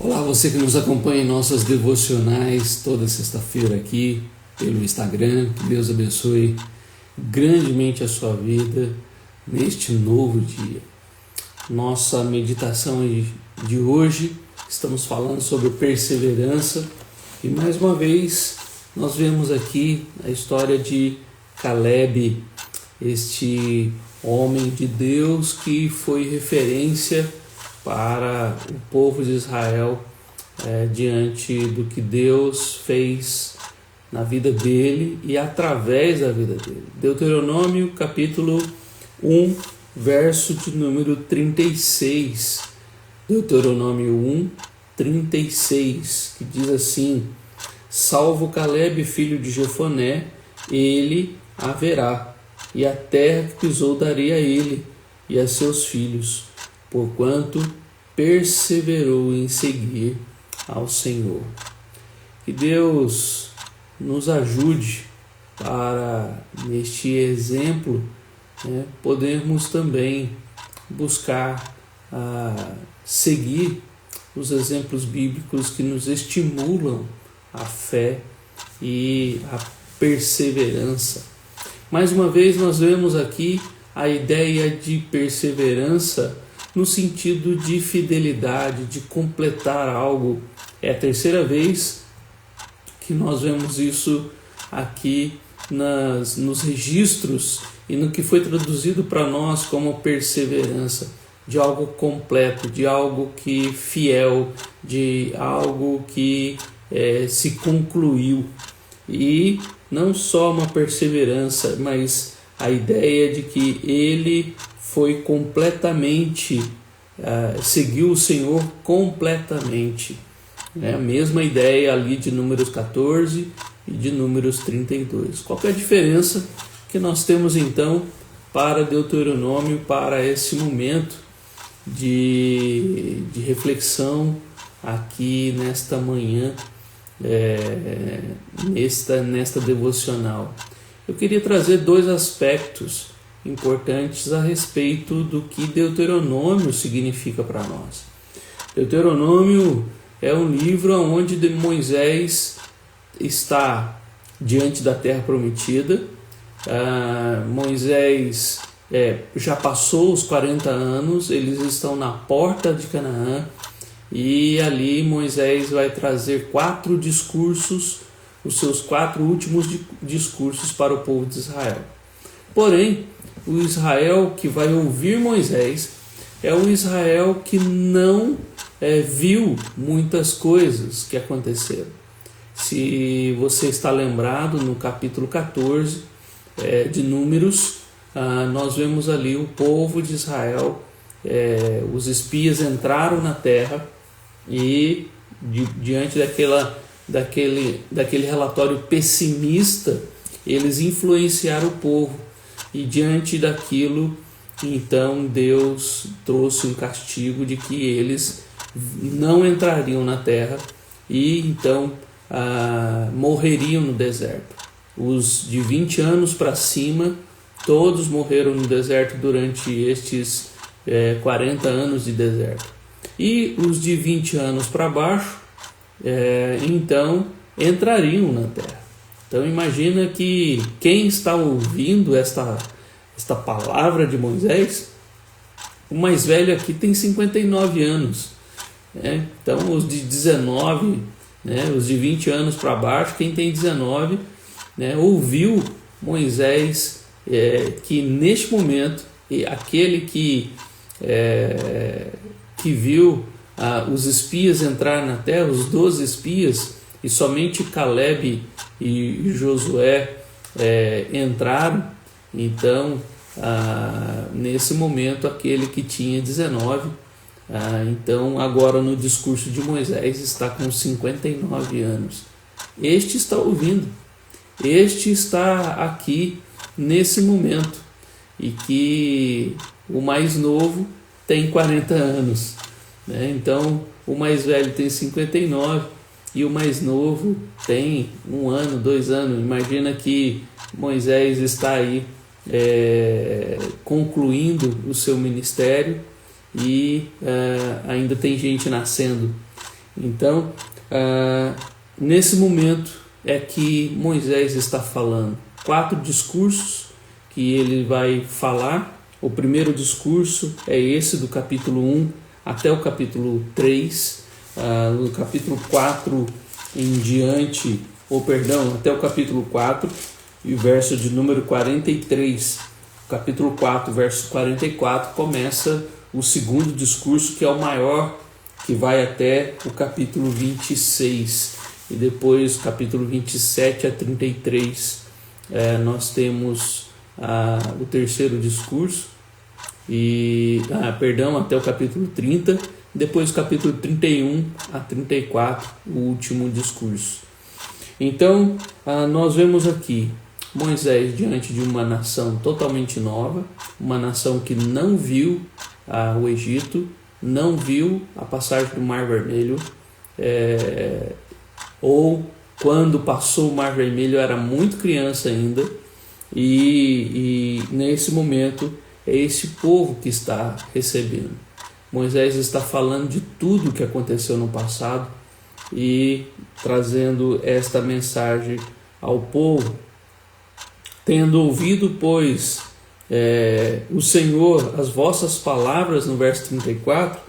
Olá, você que nos acompanha em nossas devocionais toda sexta-feira aqui pelo Instagram. Que Deus abençoe grandemente a sua vida neste novo dia. Nossa meditação de hoje, estamos falando sobre perseverança e mais uma vez nós vemos aqui a história de Caleb, este homem de Deus que foi referência para o povo de Israel diante do que Deus fez na vida dele e através da vida dele. Deuteronômio capítulo 1, verso de número 36. Deuteronômio 1, 36, que diz assim: salvo Caleb, filho de Jefoné, ele haverá, e a terra que pisou darei a ele e a seus filhos, porquanto perseverou em seguir ao Senhor. Que Deus nos ajude para, neste exemplo, podermos também buscar seguir os exemplos bíblicos que nos estimulam a fé e a perseverança. Mais uma vez nós vemos aqui a ideia de perseverança no sentido de fidelidade, de completar algo. É a terceira vez que nós vemos isso aqui nos registros e no que foi traduzido para nós como perseverança, de algo completo, de algo que fiel, de algo que se concluiu. E não só uma perseverança, mas a ideia de que ele foi completamente, seguiu o Senhor completamente. É a mesma ideia ali de Números 14 e de Números 32. Qual que é a diferença que nós temos então para Deuteronômio, para esse momento de reflexão aqui nesta manhã, nesta devocional? Eu queria trazer dois aspectos importantes a respeito do que Deuteronômio significa para nós. Deuteronômio é um livro onde Moisés está diante da terra prometida. Moisés já passou os 40 anos, eles estão na porta de Canaã, e ali Moisés vai trazer 4 discursos, os seus 4 últimos discursos para o povo de Israel. Porém, o Israel que vai ouvir Moisés é um Israel que não viu muitas coisas que aconteceram. Se você está lembrado, no capítulo 14 de Números, nós vemos ali o povo de Israel, os espias entraram na terra e diante daquele relatório pessimista, eles influenciaram o povo, e diante daquilo, então Deus trouxe um castigo de que eles não entrariam na terra e então morreriam no deserto. Os de 20 anos para cima, todos morreram no deserto durante estes 40 anos de deserto. E os de 20 anos para baixo, então entrariam na terra. Então imagina que quem está ouvindo esta palavra de Moisés, o mais velho aqui tem 59 anos. Então os de 19, os de 20 anos para baixo, quem tem 19, ouviu Moisés, que neste momento, aquele que viu os espias entrar na terra, os 12 espias, e somente Caleb e Josué entraram. Então, nesse momento, aquele que tinha 19, então agora no discurso de Moisés está com 59 anos. Este está ouvindo, este está aqui nesse momento, e que o mais novo tem 40 anos. Então, o mais velho tem 59 e o mais novo tem 1 ano, 2 anos. Imagina que Moisés está aí concluindo o seu ministério e ainda tem gente nascendo. Então, nesse momento é que Moisés está falando. 4 discursos que ele vai falar. O primeiro discurso é esse do capítulo 1 até o capítulo 3. No capítulo 4 em diante, até o capítulo 4 e o verso de número 43. Capítulo 4, verso 44, começa o segundo discurso, que é o maior, que vai até o capítulo 26. E depois, capítulo 27 a 33, nós temos o terceiro discurso, até o capítulo 30, depois capítulo 31 a 34, o último discurso. Então, nós vemos aqui Moisés diante de uma nação totalmente nova, uma nação que não viu o Egito, não viu a passagem do Mar Vermelho, ou quando passou o Mar Vermelho era muito criança ainda, e nesse momento é esse povo que está recebendo. Moisés está falando de tudo o que aconteceu no passado e trazendo esta mensagem ao povo. Tendo ouvido, pois, o Senhor as vossas palavras, no verso 34,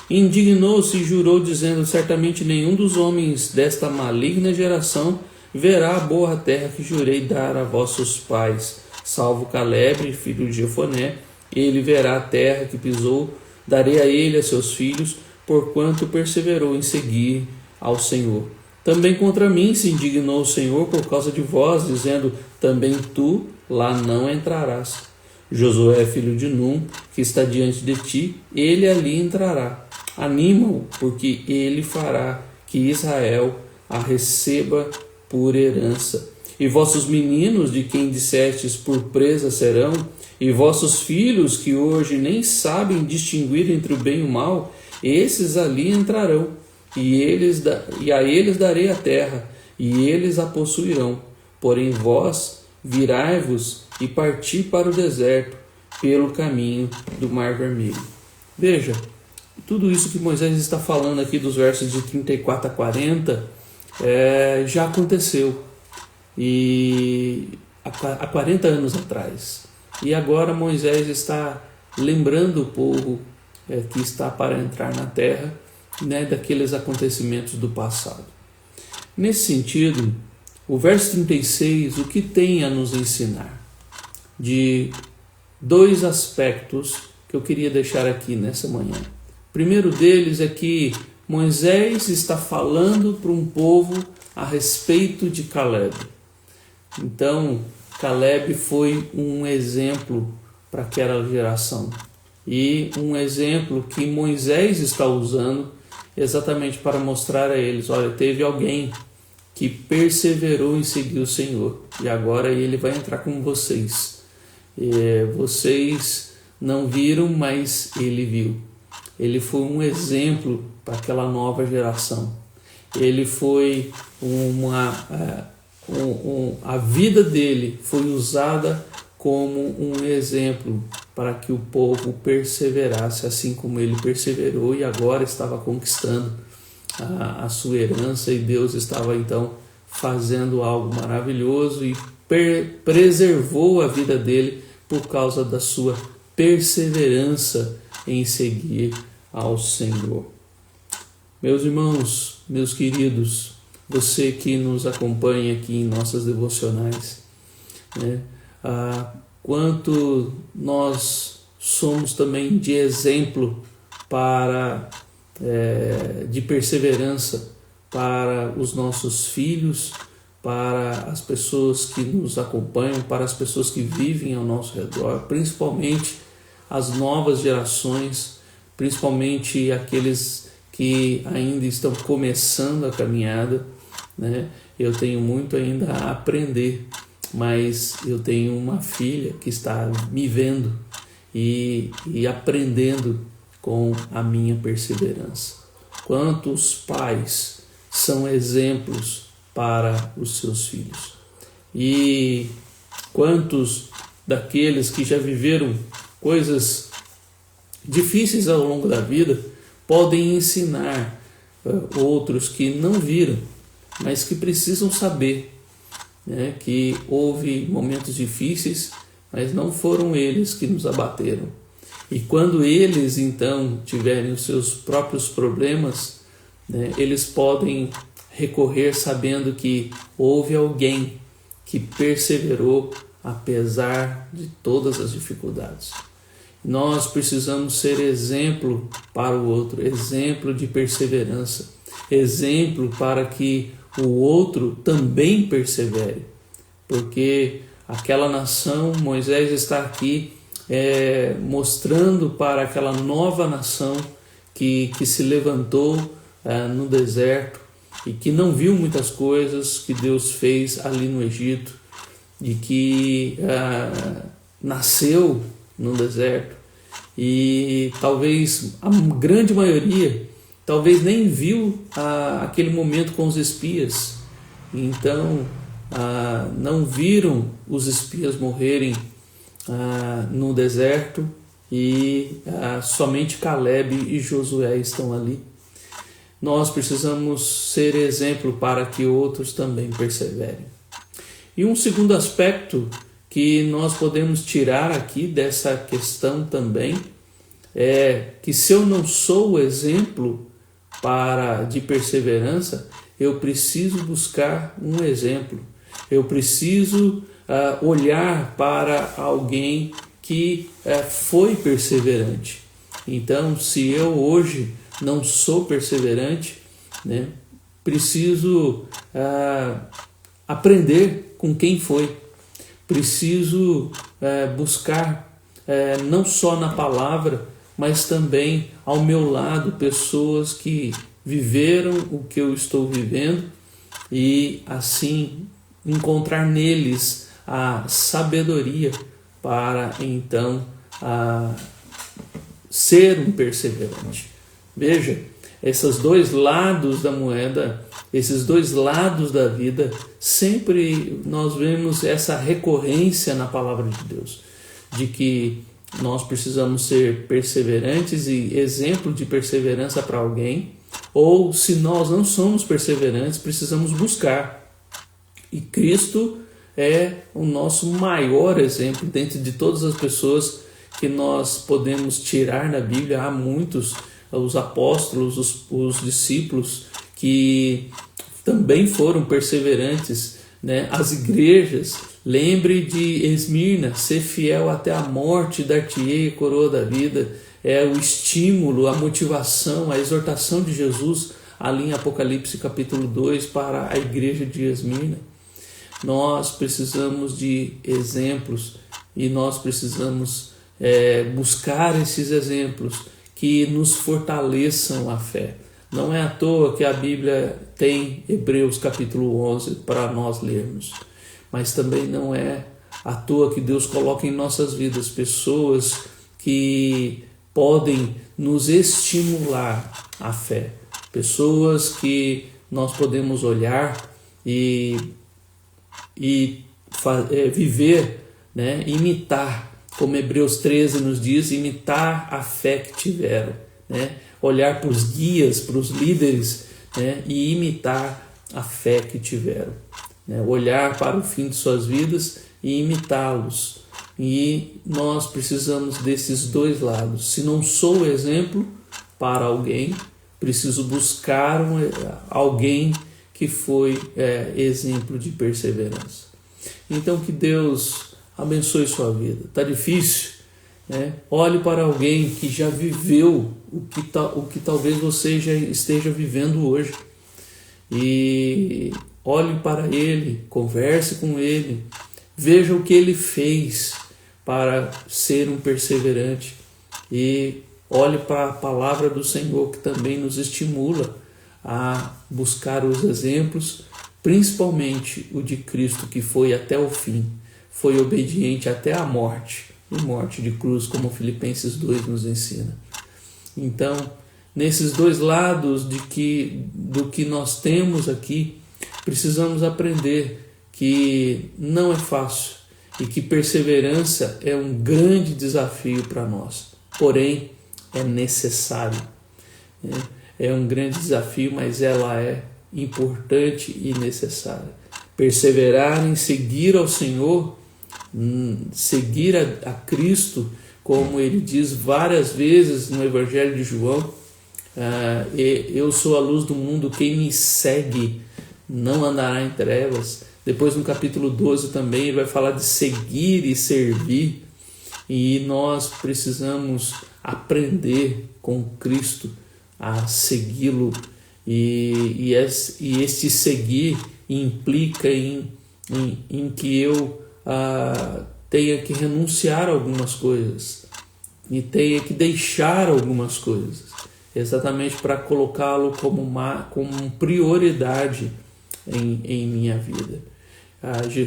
indignou-se e jurou, dizendo: certamente nenhum dos homens desta maligna geração verá a boa terra que jurei dar a vossos pais, salvo Caleb, filho de Jefoné. Ele verá a terra que pisou, darei a ele e a seus filhos, porquanto perseverou em seguir ao Senhor. Também contra mim se indignou o Senhor por causa de vós, dizendo: também tu lá não entrarás. Josué, filho de Num, que está diante de ti, ele ali entrará. Anima-o, porque ele fará que Israel a receba por herança. E vossos meninos, de quem dissestes por presa serão, e vossos filhos, que hoje nem sabem distinguir entre o bem e o mal, esses ali entrarão, e a eles darei a terra, e eles a possuirão. Porém vós virai-vos e parti para o deserto, pelo caminho do Mar Vermelho. Veja, tudo isso que Moisés está falando aqui dos versos de 34 a 40 já aconteceu há 40 anos atrás. E agora Moisés está lembrando o povo que está para entrar na terra, daqueles acontecimentos do passado. Nesse sentido, o verso 36, o que tem a nos ensinar? De 2 aspectos que eu queria deixar aqui nessa manhã. O primeiro deles é que Moisés está falando para um povo a respeito de Caleb. Então, Caleb foi um exemplo para aquela geração. E um exemplo que Moisés está usando exatamente para mostrar a eles: olha, teve alguém que perseverou em seguir o Senhor, e agora ele vai entrar com vocês. Vocês não viram, mas ele viu. Ele foi um exemplo para aquela nova geração. Ele foi a vida dele foi usada como um exemplo para que o povo perseverasse, assim como ele perseverou e agora estava conquistando a sua herança, e Deus estava então fazendo algo maravilhoso e preservou a vida dele por causa da sua perseverança em seguir ao Senhor. Meus irmãos, meus queridos, você que nos acompanha aqui em nossas devocionais, quanto nós somos também de exemplo de perseverança para os nossos filhos, para as pessoas que nos acompanham, para as pessoas que vivem ao nosso redor, principalmente as novas gerações, principalmente aqueles que ainda estão começando a caminhada. Eu tenho muito ainda a aprender, mas eu tenho uma filha que está me vendo e aprendendo com a minha perseverança. Quantos pais são exemplos para os seus filhos? E quantos daqueles que já viveram coisas difíceis ao longo da vida podem ensinar outros que não viram, mas que precisam saber, né, que houve momentos difíceis, mas não foram eles que nos abateram. E quando eles então tiverem os seus próprios problemas, né, eles podem recorrer sabendo que houve alguém que perseverou apesar de todas as dificuldades. Nós precisamos ser exemplo para o outro, exemplo de perseverança, exemplo para que o outro também persevere, porque aquela nação, Moisés está aqui mostrando para aquela nova nação que se levantou no deserto e que não viu muitas coisas que Deus fez ali no Egito, e que nasceu no deserto, e talvez a grande maioria talvez nem viu aquele momento com os espias. Então não viram os espias morrerem no deserto, e somente Caleb e Josué estão ali. Nós precisamos ser exemplo para que outros também perseverem. E um segundo aspecto que nós podemos tirar aqui dessa questão também é que, se eu não sou o exemplo de perseverança, eu preciso buscar um exemplo. Eu preciso olhar para alguém que foi perseverante. Então, se eu hoje não sou perseverante, né, preciso aprender com quem foi. Preciso buscar não só na palavra, mas também ao meu lado pessoas que viveram o que eu estou vivendo, e assim encontrar neles a sabedoria para então ser um perseverante. Veja, esses dois lados da moeda, esses dois lados da vida, sempre nós vemos essa recorrência na palavra de Deus, de que nós precisamos ser perseverantes e exemplo de perseverança para alguém, ou se nós não somos perseverantes, precisamos buscar. E Cristo é o nosso maior exemplo dentre de todas as pessoas que nós podemos tirar na Bíblia. Há muitos, os apóstolos, os discípulos, que também foram perseverantes, né? As igrejas, lembre de Esmirna, ser fiel até a morte, dar-te-ei a coroa da vida. É o estímulo, a motivação, a exortação de Jesus ali em Apocalipse capítulo 2 para a igreja de Esmirna. Nós precisamos de exemplos, e nós precisamos buscar esses exemplos que nos fortaleçam a fé. Não é à toa que a Bíblia tem Hebreus capítulo 11 para nós lermos, mas também não é à toa que Deus coloca em nossas vidas pessoas que podem nos estimular a fé, pessoas que nós podemos olhar e viver, né? Imitar, como Hebreus 13 nos diz, imitar a fé que tiveram, né? Olhar para os guias, para os líderes, né? E imitar a fé que tiveram, né? Olhar para o fim de suas vidas e imitá-los. E nós precisamos desses dois lados. Se não sou exemplo para alguém, preciso buscar alguém que foi exemplo de perseverança. Então, que Deus abençoe sua vida. Está difícil, né? Olhe para alguém que já viveu o que talvez você já esteja vivendo hoje, e olhe para ele, converse com ele, veja o que ele fez para ser um perseverante, e olhe para a palavra do Senhor, que também nos estimula a buscar os exemplos, principalmente o de Cristo, que foi até o fim, foi obediente até a morte, e morte de cruz, como Filipenses 2 nos ensina. Então, nesses dois lados do que nós temos aqui, precisamos aprender que não é fácil e que perseverança é um grande desafio para nós, porém é necessário. é um grande desafio, mas ela é importante e necessária. Perseverar em seguir ao Senhor, seguir a Cristo, como ele diz várias vezes no Evangelho de João, eu sou a luz do mundo, quem me segue não andará em trevas. Depois no capítulo 12 também ele vai falar de seguir e servir, e nós precisamos aprender com Cristo a segui-lo, e este seguir implica em que eu tenha que renunciar a algumas coisas e tenha que deixar algumas coisas, exatamente para colocá-lo como prioridade em minha vida.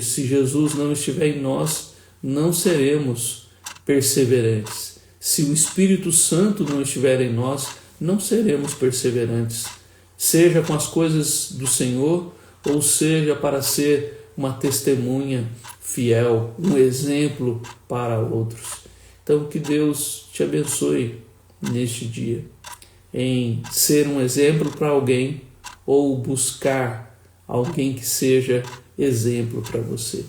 Se Jesus não estiver em nós, não seremos perseverantes. Se o Espírito Santo não estiver em nós, não seremos perseverantes, seja com as coisas do Senhor, ou seja para ser uma testemunha fiel, um exemplo para outros. Então que Deus te abençoe neste dia, em ser um exemplo para alguém ou buscar alguém que seja exemplo para você.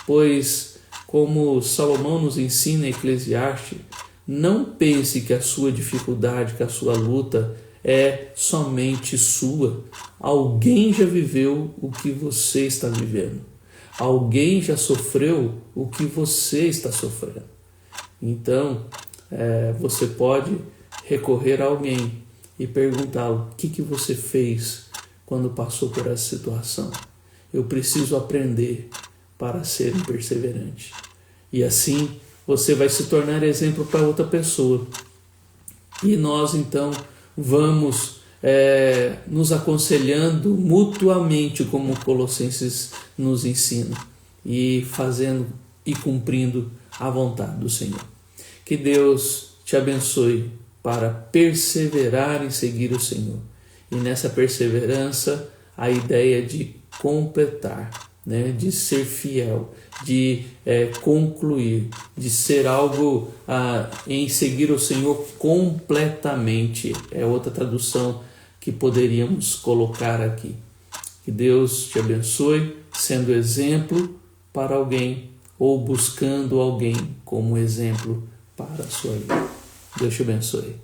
Pois, como Salomão nos ensina em Eclesiastes, não pense que a sua dificuldade, que a sua luta é somente sua. Alguém já viveu o que você está vivendo. Alguém já sofreu o que você está sofrendo. Então, você pode recorrer a alguém e perguntá-lo: o que você fez quando passou por essa situação? Eu preciso aprender para ser perseverante. E assim você vai se tornar exemplo para outra pessoa. E nós então vamos nos aconselhando mutuamente, como Colossenses nos ensina, e fazendo e cumprindo a vontade do Senhor. Que Deus te abençoe para perseverar em seguir o Senhor. E nessa perseverança, a ideia de completar, de ser fiel, de concluir, de ser algo em seguir o Senhor completamente. É outra tradução que poderíamos colocar aqui. Que Deus te abençoe, sendo exemplo para alguém ou buscando alguém como exemplo para a sua vida. Deus te abençoe.